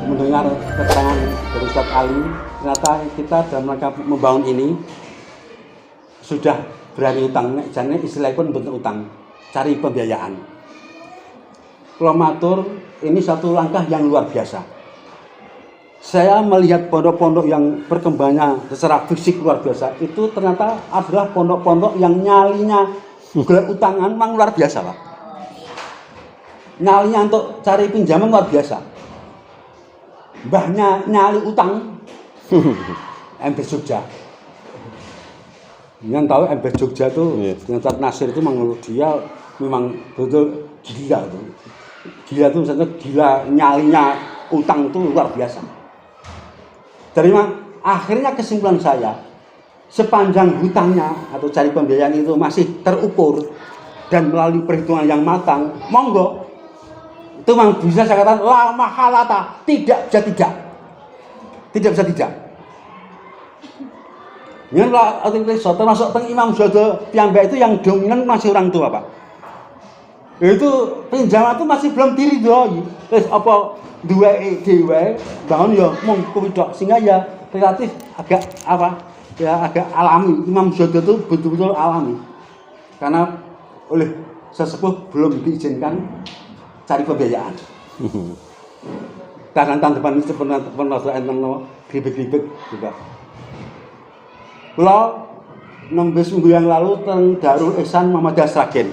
mendengar keterangan dari Ustadz Ali, ternyata kita dalam rangka membangun ini sudah berani utang, jadi istilahnya pun bentuk utang, cari pembiayaan. Kalau matur, ini satu langkah yang luar biasa. Saya melihat pondok-pondok yang perkembangannya secara fisik luar biasa, itu ternyata adalah pondok-pondok yang nyalinya golek utangan memang luar biasa, Pak. Nyalinya untuk cari pinjaman luar biasa. Mbahnya nyali utang, Embes Jogja. Yang tahu Embes Jogja tuh, dengan Ustadz Nasir itu memang dia memang betul gila tuh. Gila tuh misalnya gila nyalinya utang tuh luar biasa. Dari akhirnya kesimpulan saya, sepanjang hutangnya atau cari pembiayaan itu masih terukur dan melalui perhitungan yang matang, monggo. Itu memang bisa saya katakan la mahalata, tidak bisa tidak. Tidak bisa tidak. Yang termasuk Imam Jodo piyambak itu yang dominan masih orang tua, Pak. Itu pinjaman itu masih belum diridhoi. Terus apa duwe dhewe bangun ya mung kuwi tok sehingga ya relatif agak apa? Ya agak alami. Imam Jodo itu betul-betul alami. Karena oleh sesepuh belum diizinkan cari pembiayaan. Karena tahun depan itu pernah gribek-gribek juga. Kalau 16 minggu yang lalu teng Darul Ihsan Muhammadiyah Sragen.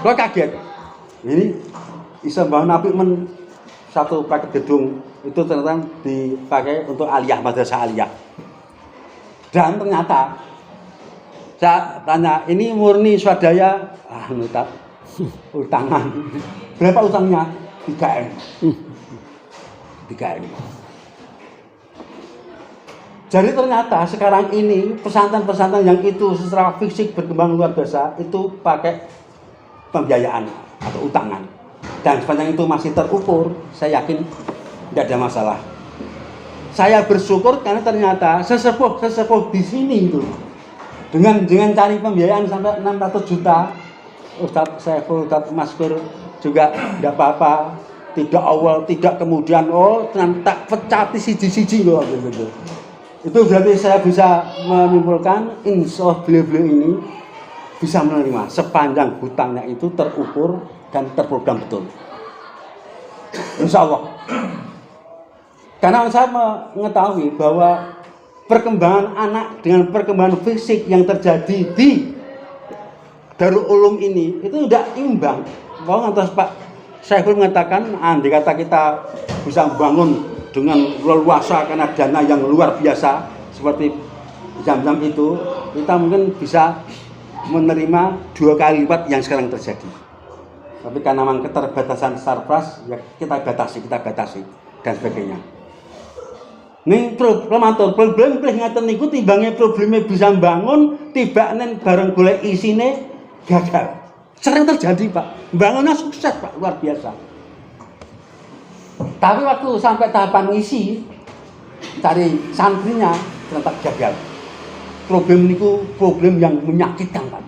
Kalau kaget, ini bisa bangun api satu paket gedung itu ternyata dipakai untuk aliyah, madrasah aliyah. Dan ternyata saya tanya, ini murni swadaya? Utangan. Berapa utangnya? 3M. 3M. Jadi ternyata sekarang ini pesantren-pesantren yang itu secara fisik berkembang luar biasa itu pakai pembiayaan atau utangan. Dan sepanjang itu masih terukur, saya yakin tidak ada masalah. Saya bersyukur karena ternyata sesepuh di sini itu dengan cari pembiayaan sampai 600 juta, Ustadz Saiful, Ustadz Maskur juga tidak apa-apa, tidak awal, tidak kemudian tak pecati siji-siji loh gitu. Itu berarti saya bisa menyimpulkan insya Allah beliau-beliau ini bisa menerima sepanjang hutangnya itu terukur dan terprogram betul. Insya Allah. Karena saya mengetahui bahwa perkembangan anak dengan perkembangan fisik yang terjadi di Darul Ulum ini itu tidak imbang. Bahwa atas Pak Syaiful mengatakan, andai kata kita bisa membangun dengan leluasa karena dana yang luar biasa seperti Zam-Zam itu, kita mungkin bisa menerima 2 kali lipat yang sekarang terjadi. Tapi karena memang keterbatasan surplus, ya kita batasi dan sebagainya. Ini problem ngaten niku timbangnya problemnya bisa bangun, tibane bareng golek isine gagal. Sering terjadi, Pak. Bangunnya sukses, Pak, luar biasa. Tapi waktu sampai tahapan ngisi, cari santrinya ternyata gagal. Problem niku problem yang menyakitkan, Pak.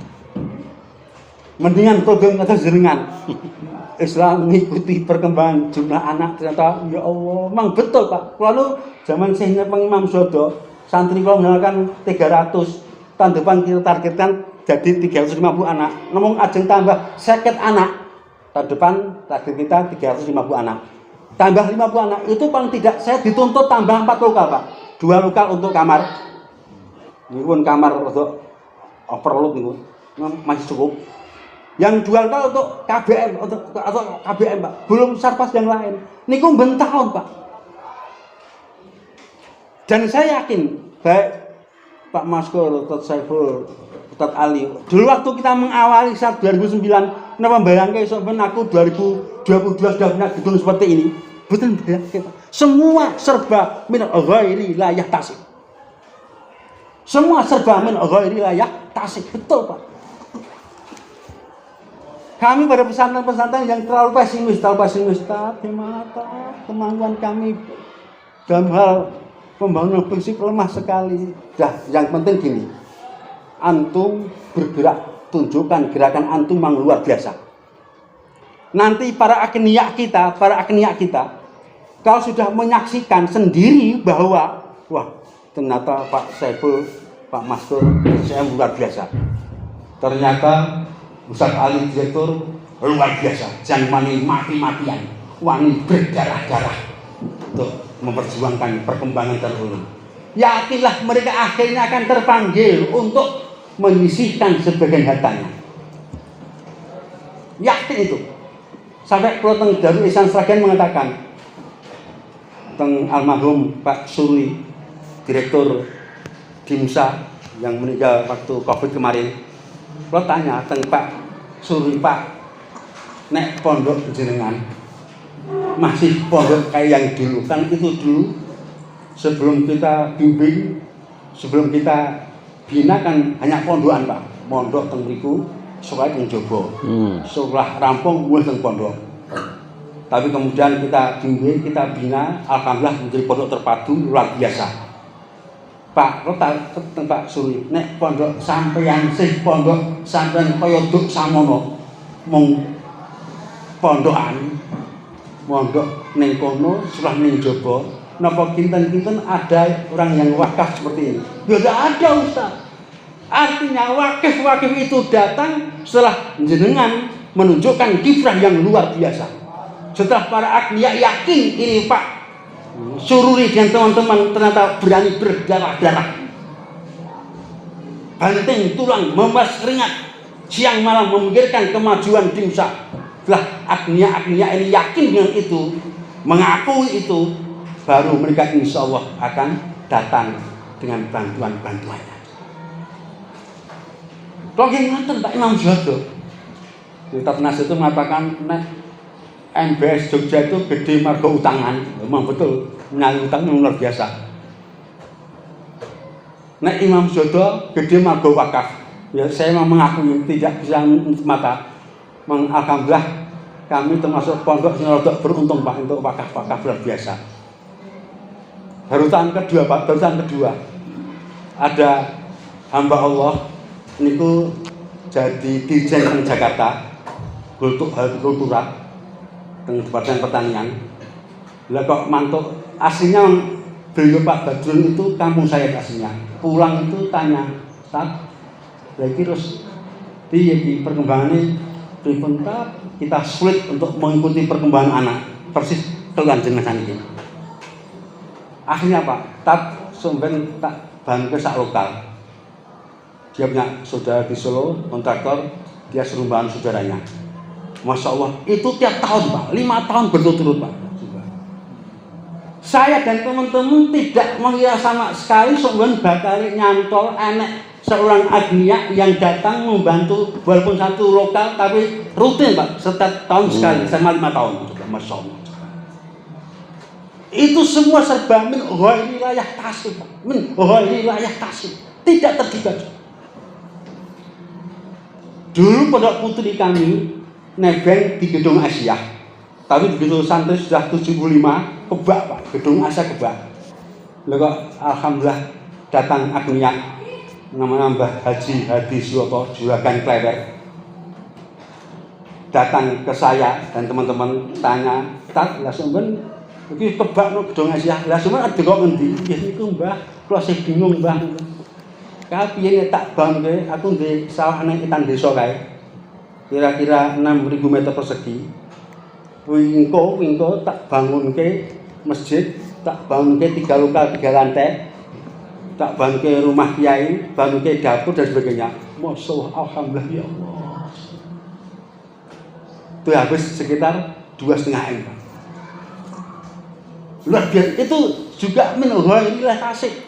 Mendingan problem kata jenengan. Islam mengikuti perkembangan jumlah anak ternyata ya Allah, memang betul, Pak. Lalu zaman Syekh Imam Jodo, santri kalau misalkan 300, tahun depan kita targetkan jadi 350 anak. Ngomong ajeng tambah 50 anak. Tahun depan target kita 350 anak. Tambah 50 anak, itu paling tidak saya dituntut tambah 4 lokal, Pak. 2 lokal untuk kamar. Ini pun kamar untuk overload niku. Masih cukup. Yang 2 lokal untuk KBM, atau KBM, Pak. Belum sarpas yang lain. Niku ben tahun, Pak. Dan saya yakin baik Pak Maskur, Ustadz Saiful, Ustadz Ali. Dulu waktu kita mengawali saat 2009, kenapa bayangke sampeyan aku 2022 sudah punya gedung seperti ini? Betul bayangke, Pak. Semua serba min ghairi la yahtasib. Semua serba min ghairi la yahtasib. Betul, Pak. Kami pada pesantren-pesantren yang terlalu pesimis, gimana kemampuan kami dalam hal pembangunan fisik lemah sekali. Dah, yang penting gini, antum bergerak, tunjukkan gerakan antum yang luar biasa. nanti para agniya kita, kalau sudah menyaksikan sendiri bahwa wah ternyata Pak Saiful, Pak Mastur, saya luar biasa. Ternyata Ustaz Ali Direktur luar biasa, jangan mati-matian, wani berdarah-darah untuk memperjuangkan perkembangan terhulu. Yakinlah mereka akhirnya akan terpanggil untuk menyisihkan sebagian hartanya. Yakin itu. Sampai kalau teng Darul Ihsan Sragen mengatakan teng almarhum Pak Suri, Direktur Dimsa yang meninggal waktu Covid kemarin. Kalau tanya teng Pak Suri, Pak, nek pondok jenengan masih pondok kayak yang dulu kan, itu dulu sebelum kita bimbing, sebelum kita bina kan hanya pondokan Pak, pondok teng mriku sekolah teng Jogo, setelah rampung mulai teng pondok. Tapi kemudian kita bimbing, kita bina, alhamdulillah menjadi pondok terpadu luar biasa. Pak, teng Pak Suri, nek pondok sampeyan sih pondok sampeyan kaya duk samono mung pondokan, mondok ning kono, setelah ning Jogo, napa kinten-kinten ada orang yang wakaf seperti ini? Ya tidak ada Ustaz. Artinya wakif-wakif itu datang setelah jenengan menunjukkan kiprah yang luar biasa. Setelah para agniya yakin ini Pak Sururi dan teman-teman ternyata berani berdarah-darah, banting tulang, memeras keringat, siang malam memikirkan kemajuan Dimsa. Setelah agniya-agniya ini yakin dengan itu, mengakui itu, baru mereka insya Allah akan datang dengan bantuan-bantuannya. Kalau ingat Pak Imam Jodo, Kitab Nas itu mengatakan MBS Jogja itu gede marga utangan, memang betul, nyari utang luar biasa. Imam Jodo gede marga wakaf, ya saya memang mengakui tidak bisa mata. Alhamdulillah kami termasuk pondok yang rodok beruntung Pak untuk wakaf-wakaf luar biasa. Barusan kedua Pak, barusan kedua ada hamba Allah niku jadi dirjen Jakarta Kulturat teng Departemen Pertanian. Lah kok mantuk aslinya beliau Pak Badrun itu kampung saya aslinya. Pulang itu tanya, "Tat, lagi terus piye perkembangannya?" Pripun kita sulit untuk mengikuti perkembangan anak persis keluhan jenengan ini. Akhirnya Pak, sumben tak bantu sak lokal. Dia punya saudara di Solo, kontraktor, dia serumbahan saudaranya. Masya Allah, itu tiap tahun Pak, 5 tahun berturut-turut Pak. Saya dan teman-teman tidak mengira sama sekali sumben bakal nyantol enek seorang agniya yang datang membantu walaupun satu lokal tapi rutin Pak, setiap tahun sekali selama 5 tahun. Masya Allah. Itu semua serba min wilayah Tasik Pak, min wilayah Tasik, tidak terlibat. Dulu pondok putri kami nebeng di Gedung Asia, tapi begitu santri sudah 75 kebak Pak, Gedung Asia kebak. Lalu alhamdulillah datang agniya namanya Mbah Haji Hadi Suyoto Juragan Klewer, datang ke saya dan teman-teman tanya, "Tat, lah sampeyan iki kebak no Gedung Asia, lah sampeyan ada kok ngendi?" "Ya niku Mbah, kula sing bingung Mbah. Kapiye tak bangke, aku ndek sawah nang etan desa kae. Kira-kira 6.000 meter persegi. Wingko tak bangunke masjid, tak bangunke 3 lokal 3 lantai. Tak bangunke rumah kiai, bangunke dapur dan sebagainya." Masya Allah, alhamdulillah ya Allah. Itu habis sekitar 2,5 M. Luar biasa. Itu juga wilayah Tasik.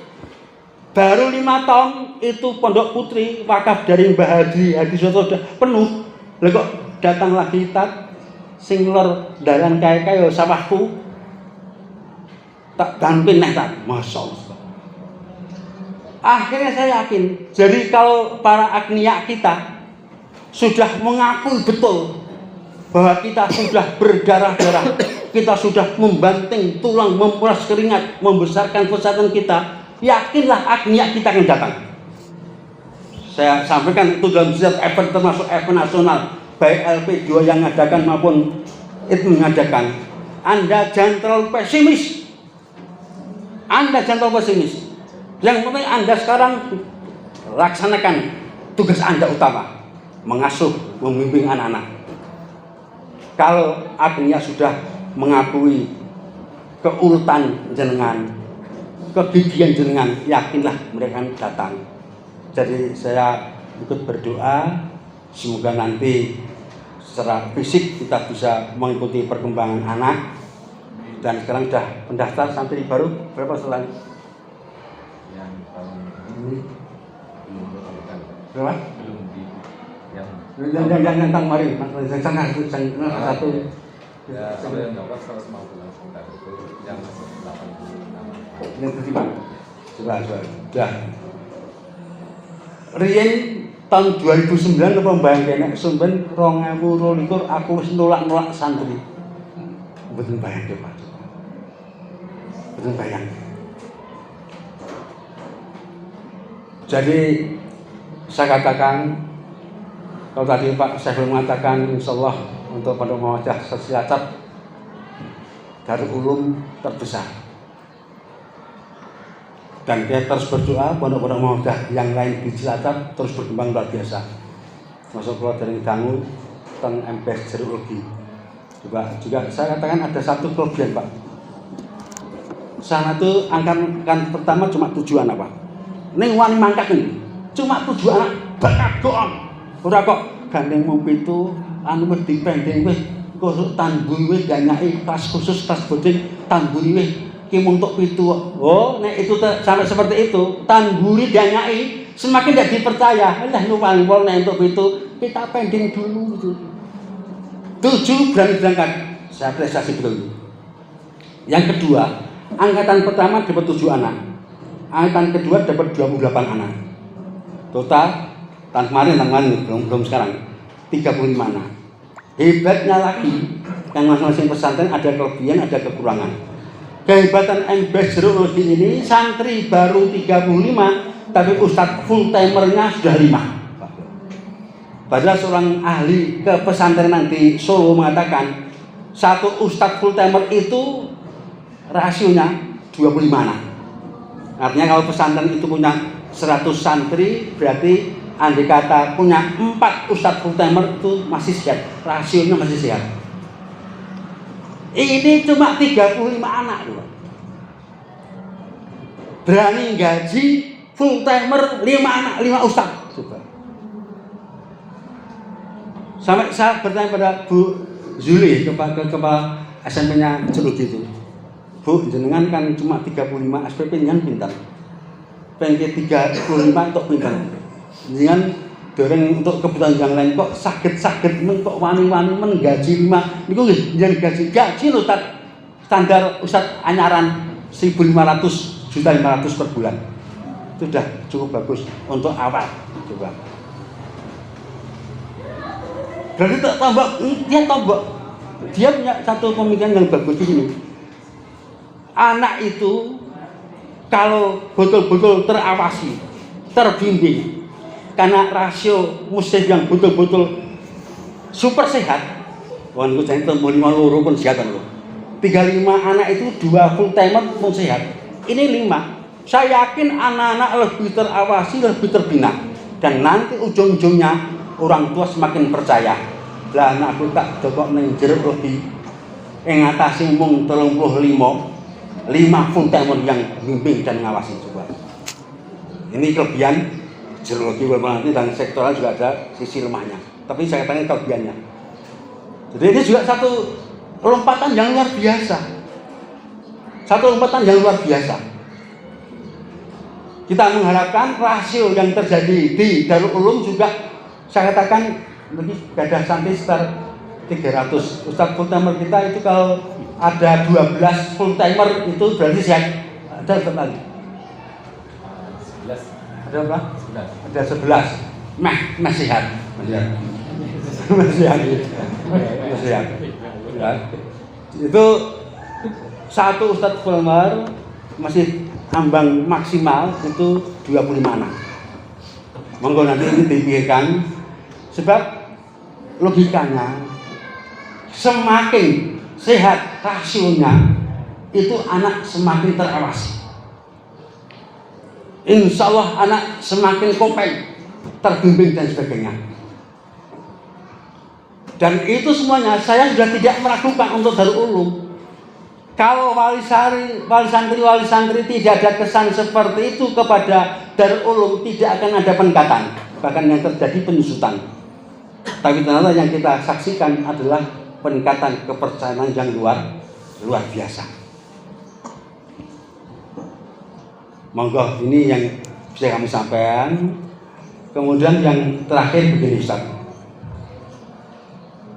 Baru 5 tahun itu pondok putri wakaf dari Mbah Hadi Soto sudah penuh. Lalu kok datang lagi Tat sing lor dalan kaya sawahku tak ganti neh Tat. Masya Allah. Akhirnya saya yakin, jadi kalau para agniya kita sudah mengakui betul bahwa kita sudah berdarah-darah, kita sudah membanting tulang, memeras keringat, membesarkan pesantren kita, yakinlah agniya kita akan datang. Saya sampaikan itu dalam setiap event termasuk event nasional baik LP2 yang mengadakan maupun itu mengadakan, Anda jangan terlalu pesimis. Anda jangan terlalu pesimis. Yang penting Anda sekarang laksanakan tugas Anda utama, mengasuh, membimbing anak-anak. Kalau akhirnya sudah mengakui keuletan jenengan, kegigihan jenengan, yakinlah mereka datang. Jadi saya ikut berdoa semoga nanti secara fisik kita bisa mengikuti perkembangan anak. Dan sekarang sudah pendaftar santri baru berapa setelah yang tahun ini belum berapa? Berapa? Belum di yang kemarin satu ya kalau yang dapat 150 sebentar itu yang 86 yang terima. Coba. Riyen tahun 2009 apa mbayang kene sumben 2022 aku wis nolak santri. Mboten bayang Pak. Mboten bayang. Jadi saya katakan, kalau tadi Pak Syekh mengatakan insyaallah untuk Pondok Muhammadiyah Cilacap Darul Ulum terbesar. Dan kita terus berdoa pondok-pondok Muhammadiyah yang lain di Cilacap terus berkembang luar biasa. Masuk keluar dari Dangu teng MPS Jerologi. Juga saya katakan ada satu kelebihan Pak. Sana tuh angkatan pertama cuma 7 anak Pak. Ning wani mangkat ini cuma 7 anak bakat doang. Ora kok gandeng mumpi itu anu wis dipendeng wis kusuk tanburi wis ganyake kelas khusus kelas boding tanburi wis ki untuk 7. Oh, nek itu sampai seperti itu, tanburi ganyake semakin tidak dipercaya. Lah nuwang wong nek untuk 7 kita pending dulu gitu. 7 berani berangkat, saya prestasi betul. Yang kedua, angkatan pertama dapat 7 anak, angkatan kedua dapat 28 anak. Total tahun kemarin belum sekarang 35 anak. Hebatnya lagi, yang masing-masing pesantren ada kelebihan, ada kekurangan. Kehebatan MBS Jerologi ini santri baru 35, tapi ustadz full timernya sudah 5. Padahal seorang ahli kepesantrenan di Solo mengatakan satu ustadz full timer itu rasionya 25 anak. Artinya kalau pesantren itu punya 100 santri, berarti andai kata punya 4 ustadz full timer itu masih sehat, rasionya masih sehat. Ini cuma 35 anak loh. Berani gaji full timer 5 anak, 5 ustadz. Coba. Sampai saya bertanya pada Bu Zuli, kepala SMP-nya Celugi itu. Bu, jenengan kan cuma 35 SPP yang pintar. Pengen 35 untuk pintar. Jenengan doreng untuk kebutuhan yang lain kok sakit-sakit kok wani-wani menggaji 5. Niku nggih jenengan gaji lho standar ustaz anyaran 1.500 juta 500 per bulan. Itu sudah cukup bagus untuk awal. Coba. Berarti dia punya satu pemikiran yang bagus ini. Anak itu kalau betul-betul terawasi, terbimbing, karena rasio muslim yang betul-betul super sehat. Wan ku jane 5 loro pun sehat lho. 35 anak itu 2 full timer pun sehat. Ini 5. Saya yakin anak-anak lebih terawasi, lebih terbina. Dan nanti ujung-ujungnya orang tua semakin percaya. Lah anakku tak dokok ning jero lebih ngatasi mung 35 full timer yang bimbing dan ngawasi coba. Ini kelebihan Jerologi nanti dan sektoral juga ada sisi lemahnya. Tapi saya tanya kelebihannya. Jadi ini juga satu lompatan yang luar biasa. Satu lompatan yang luar biasa. Kita mengharapkan rasio yang terjadi di Darul Ulum juga saya katakan lebih gadah santri sekitar 300. Ustadz full timer kita itu kalau ada 12 full timer itu berarti sehat. Ada berapa lagi? 11. Ada berapa? 11. Ada 11. Masih sehat. Masih sehat. Ya. Itu satu ustadz full timer masih ambang maksimal itu 25 anak. Monggo nanti ini dipikirkan. Sebab logikanya semakin sehat rasionya itu anak semakin terawasi. Insya Allah anak semakin kompen, terbimbing dan sebagainya. Dan itu semuanya saya sudah tidak meragukan untuk Darul Ulum. Kalau wali santri tidak ada kesan seperti itu kepada Darul Ulum, tidak akan ada peningkatan, bahkan yang terjadi penyusutan. Tapi ternyata yang kita saksikan adalah peningkatan kepercayaan yang luar biasa. Monggo, ini yang bisa kami sampaikan. Kemudian yang terakhir begini Ustaz,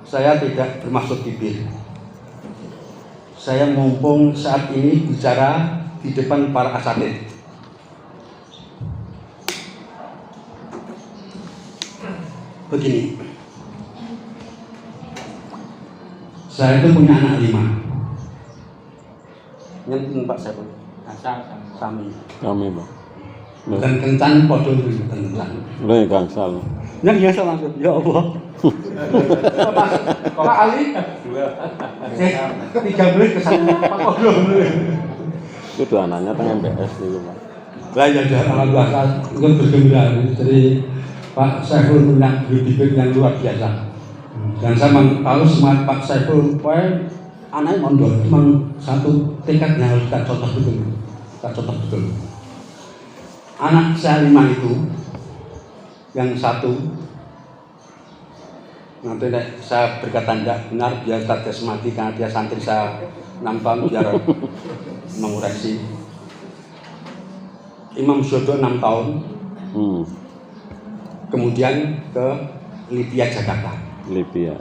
saya tidak bermaksud bibir. Saya mumpung saat ini bicara di depan para asatidz. Begini, saya itu punya anak 5. Nyenten Pak Saiful. Sami. Kami, Pak. Bukan kencan, podo bukan kencan. Lha gangsal. Yang biasa langsung, ya Allah. Pak Ali, saya 3 kesana Pak Podo. Itu anaknya teng MBS itu, Pak. Lah ya dah alhamdulillah ikut bergembira. Jadi Pak Saiful punya bibit yang luar biasa. Dan saya tahu semangat Pak Saiful, anaknya mondok, memang satu tekadnya harus kita contoh betul. Anak saya 5 itu, yang satu, nanti saya berkata tidak benar, biar tak mati karena dia santri saya 6 tahun, biar mengoreksi. Imam Syodo 6 tahun, kemudian ke Libya Jakarta. Libya.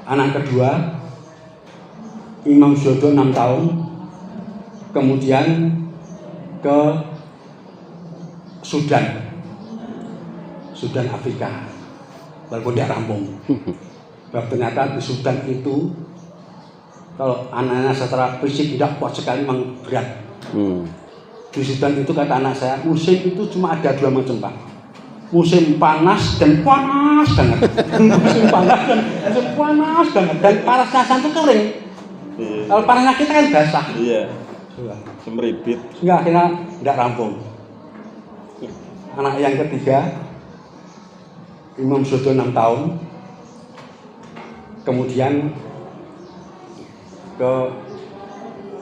Anak kedua, Imam Syodo 6 tahun, kemudian ke Sudan Afrika, walaupun tidak rampung. Ternyata di Sudan itu kalau anaknya secara fisik tidak kuat sekali, memang berat. Di Sudan itu kata anak saya, musim itu cuma ada 2 macam Pak. Musim panas dan panas banget. Musim panas dan musim panas banget. Dan panasnya sana itu kering. Kalau panasnya kita kan basah. Iya. Semeribit. Enggak, akhirnya tidak rampung. Anak yang ketiga, Imam Syodo 6 tahun, kemudian ke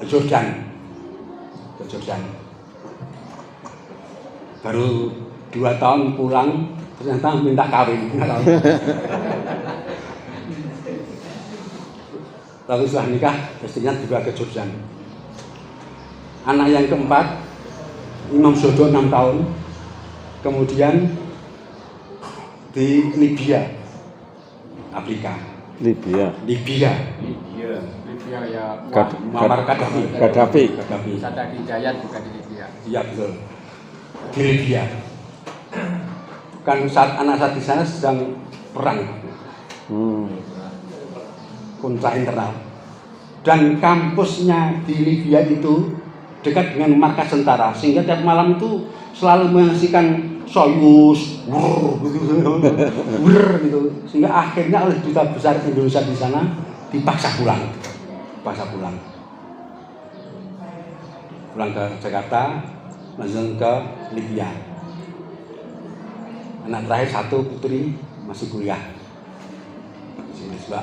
Jordan. Baru 2 tahun pulang, ternyata minta kawin. Lalu setelah nikah, istrinya juga ke Jordan. Anak yang keempat, Imam Syodo 6 tahun, kemudian di Libya, Afrika. Libya ya. Muammar Gaddafi. Sadat Hidayat juga di Libya. Iya betul. Di Libya. Kan saat anak saya di sana sedang perang. Kontra internal. Dan kampusnya di Libya itu dekat dengan markas tentara, sehingga tiap malam itu selalu menyaksikan Soyuz, gitu, sehingga akhirnya oleh duta besar Indonesia di sana dipaksa pulang ke Jakarta, langsung ke Libya. Anak terakhir satu putri masih kuliah,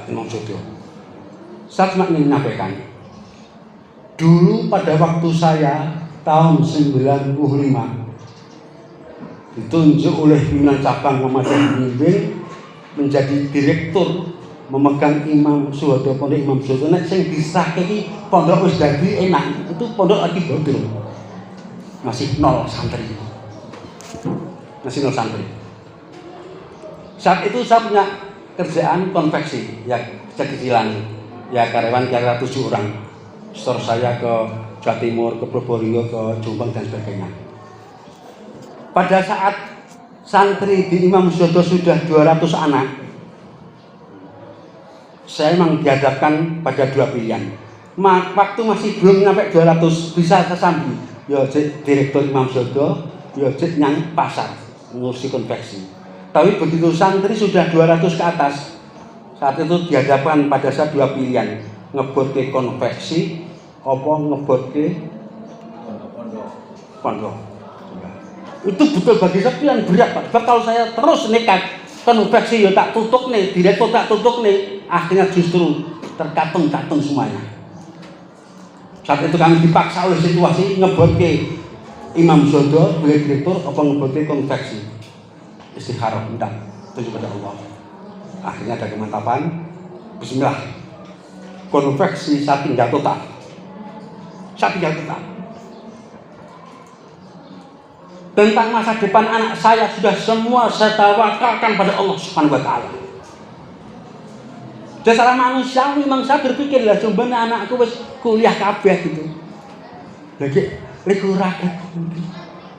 Imam Syodo. Saya cuma ingin menyampaikan, dulu pada waktu saya tahun 95 ditunjuk oleh pimpinan cabang Muhammadiyah Bimbing menjadi direktur, memegang Imam Syodo, pondok Imam Syodo. Nek sing disahke iki pondok wis dadi enak, itu pondok lagi bodol. Masih 0 santri. Saat itu saya punya kerjaan konveksi, ya kecil-kecilan, ya karyawan kira 7 orang. Store saya ke Jawa Timur, ke Probolinggo, ke Jombang dan sebagainya. Pada saat santri di Imam Syodo sudah 200 anak, saya memang dihadapkan pada 2 pilihan. Waktu masih belum sampai 200 bisa kesambi, ya direktur Imam Syodo, ya nyang pasar ngurusi konveksi. Tapi begitu santri sudah 200 ke atas, saat itu dihadapkan pada saya dua pilihan, ngebot ke konveksi, apa ngebot ke pondok. Itu betul bagi saya pilihan berat, Pak. Sebab kalau saya terus nekat konveksi ya tak tutup nih, direktur tak tutup nih, akhirnya justru terkatung-katung semuanya. Saat itu kami dipaksa oleh situasi ngebot ke Imam Zodo, beliau direktur, apa ngebot ke konveksi. Istikharah, minta tunjuk pada Allah. Akhirnya ada kemantapan. Bismillah. Konveksi saya tinggal total. Saya tinggal total. Tentang masa depan anak saya sudah semua saya tawakalkan pada Allah Subhanahu wa taala. Secara manusia memang saya berpikir lah coba anakku wis kuliah kabeh gitu. Lagi rakyat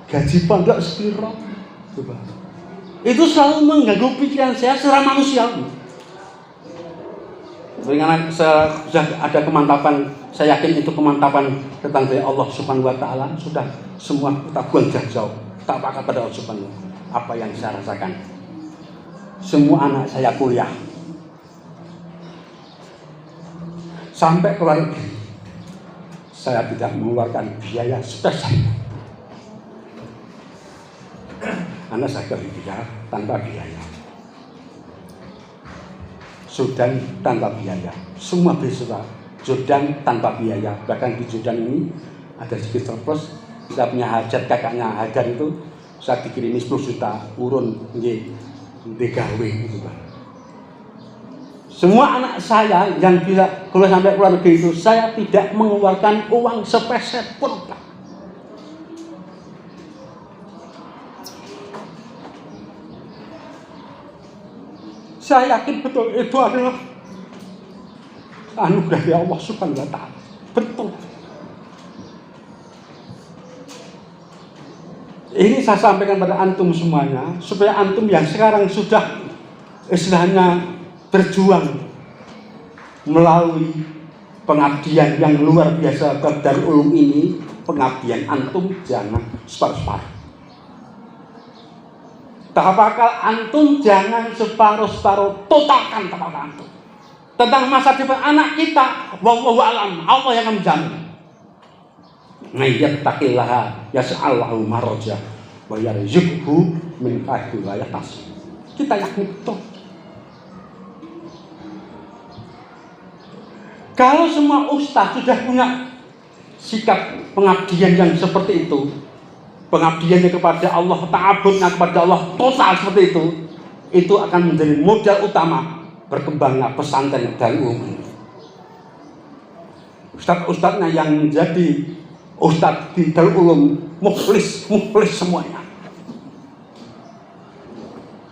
gaji pondok sepiro coba. Itu selalu mengganggu pikiran saya secara manusiawi. Dengan sudah ada kemantapan, saya yakin itu kemantapan tentang dari Allah Subhanahu wa taala, sudah semua kita buang jauh. Tak pakai pada Allah Subhanahu. Apa yang saya rasakan? Semua anak saya kuliah. Sampai keluar negeri. Saya tidak mengeluarkan biaya spesial. Anak saya kuliah tanpa biaya. Sudan tanpa biaya. Semua beasiswa Jordan tanpa biaya. Bahkan di Jordan ini ada sedikit surplus. Kita punya hajat kakaknya Hajar itu, saya dikirimi 10 juta urun nggih DKW gitu Pak. Semua anak saya yang bisa kuliah sampai keluar negeri itu saya tidak mengeluarkan uang sepeser pun Pak. Saya yakin betul itu adalah anugerah dari Allah Subhanahu wa taala. Betul. Ini saya sampaikan pada antum semuanya supaya antum yang sekarang sudah istilahnya berjuang melalui pengabdian yang luar biasa ke Darul Ulum ini, pengabdian antum jangan separuh-separuh. Tawakal antum jangan separuh-separuh, totalkan tawakal antum. Tentang masa depan anak kita, wallahu alam, Allah yang menjamin. Mayyattaqillaha yas'allahu maraja wa yarzuqhu min haitsu la yahtasib. Kita yakin betul. Kalau semua ustaz sudah punya sikap pengabdian yang seperti itu, pengabdiannya kepada Allah, ta'abudnya kepada Allah total seperti itu akan menjadi modal utama berkembangnya pesantren dari umum. Ustaz-ustaznya yang menjadi ustaz di Darul Ulum muflis semuanya.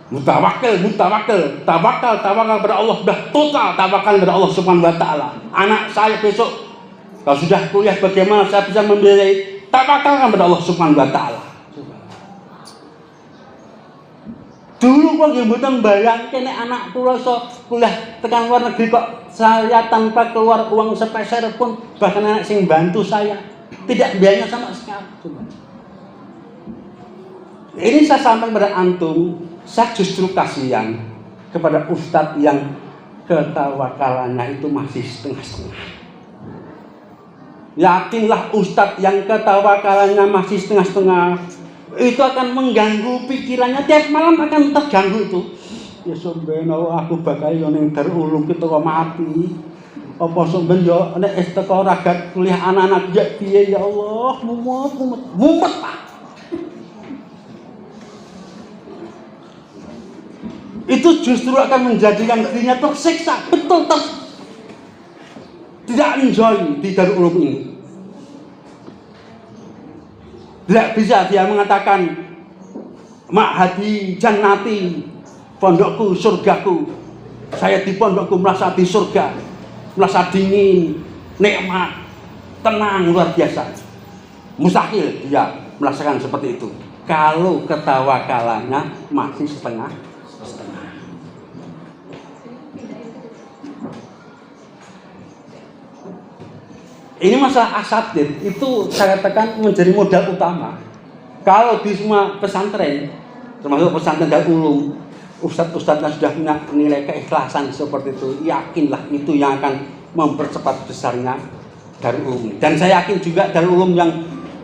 Mutawakil, tawakal pada Allah, sudah total tawakal pada Allah Subhanahu wa taala. Anak saya besok kalau sudah kuliah bagaimana saya bisa membiayai, tawakalkan pada Allah Subhanahu wa taala. Dulu kok nggih mboten bayangke nek anak kula iso kuliah tekan luar negeri kok saya tanpa keluar uang sepeser pun, bahkan anak sing bantu saya tidak biayanya sama sekali. Ini saya sampaikan pada antum, saya justru kasihan kepada ustadz yang ketawakalannya itu masih setengah-setengah. Yakinlah ustadz yang ketawakalannya masih setengah-setengah itu akan mengganggu pikirannya, tiap malam akan terganggu itu. Ya sombeno aku bakal yo ning Darul Ulum ki teko mati. Apa somben yo nek teko ragat kuliah anak-anak ya piye ya Allah, mumet Pak. Itu justru akan menjadikan dirinya tersiksa, betul tidak enjoy di Darul Ulum ini. Tidak bisa dia mengatakan ma'hadi jannati, pondokku surgaku, saya di pondokku merasa di surga, merasa dingin, nikmat, tenang, luar biasa. Mustahil dia merasakan seperti itu kalau ketawakalannya masih setengah. Ini masalah asatid itu saya katakan menjadi modal utama. Kalau di semua pesantren, termasuk pesantren Darul Ulum, ustadz-ustadz yang sudah punya nilai keikhlasan seperti itu, yakinlah itu yang akan mempercepat besarnya Darul Ulum. Dan saya yakin juga Darul Ulum yang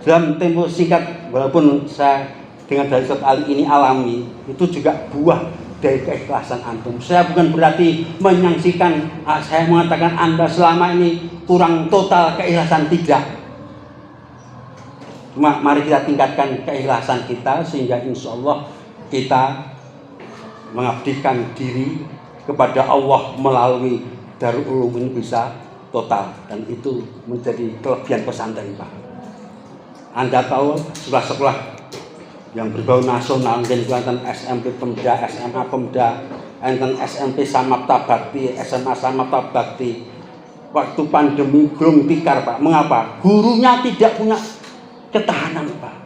dalam tempo singkat, walaupun saya dengan dari Ustadz Ali ini alami, itu juga buah dari keikhlasan antum. Saya bukan berarti menyaksikan, saya mengatakan Anda selama ini kurang total keikhlasan, tidak. Cuma mari kita tingkatkan keikhlasan kita sehingga insya Allah kita mengabdikan diri kepada Allah melalui Darul Ulum ini bisa total, dan itu menjadi kelebihan pesantren, Pak. Anda tahu sekolah-sekolah yang berbau nasional, mungkin enten SMP Pemda, SMA Pemda, enten SMP Samapta Bakti, SMA Samapta Bakti. Waktu pandemi gulung tikar, Pak. Mengapa? Gurunya tidak punya ketahanan, Pak.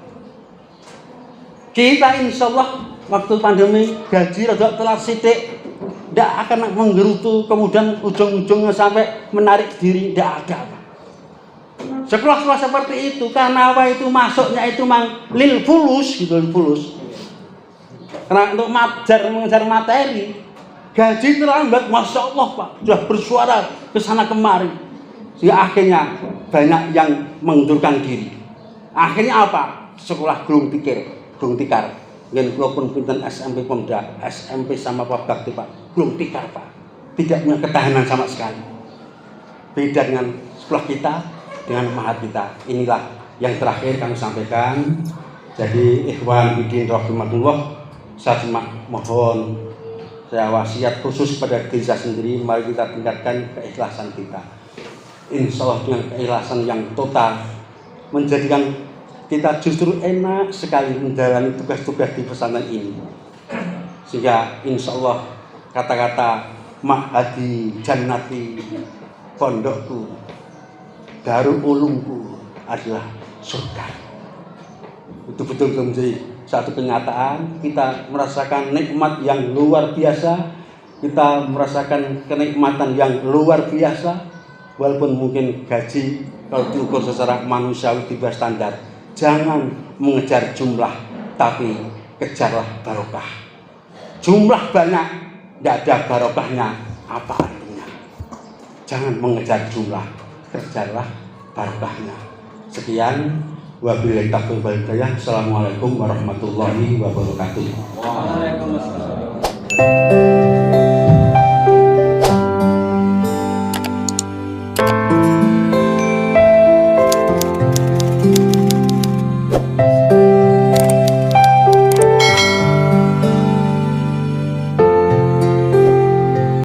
Kita insya Allah waktu pandemi gaji rada telat sithik, tidak akan menggerutu kemudian ujung-ujungnya sampai menarik diri, tidak ada, Pak. Sekolah-sekolah seperti itu karena apa? Itu masuknya itu mang lil fulus gitu, lil fulus. Karena untuk mengejar materi, gaji terlambat, masya Allah, Pak, sudah bersuara ke sana kemari, sehingga akhirnya banyak yang mengundurkan diri. Akhirnya apa? Sekolah gulung tikar. Yang walaupun pinten SMP Pemda, SMP sama Pak Bakti, Pak, gulung tikar, Pak, tidak punya ketahanan sama sekali. Beda dengan sekolah kita, dengan mahat kita. Inilah yang terakhir kami sampaikan. Jadi ikhwan bidin rahimakumullah, saya cuma mohon, saya wasiat khusus pada diri saya sendiri, mari kita tingkatkan keikhlasan kita. Insya Allah dengan keikhlasan yang total menjadikan kita justru enak sekali menjalani tugas-tugas di pesantren ini. Sehingga insya Allah kata-kata Mahadi Jannati, pondokku, Darul Ulumku adalah surga. Itu betul-betul menjadi satu kenyataan. Kita merasakan nikmat yang luar biasa, kita merasakan kenikmatan yang luar biasa, walaupun mungkin gaji kalau diukur secara manusiawi di bawah standar. Jangan mengejar jumlah, tapi kejarlah barokah. Jumlah banyak, tidak ada barokahnya, apa artinya? Jangan mengejar jumlah, kejarlah barokahnya. Sekian, wabillahi taufiq wal hidayah. Assalamualaikum warahmatullahi wabarakatuh. Waalaikumsalam.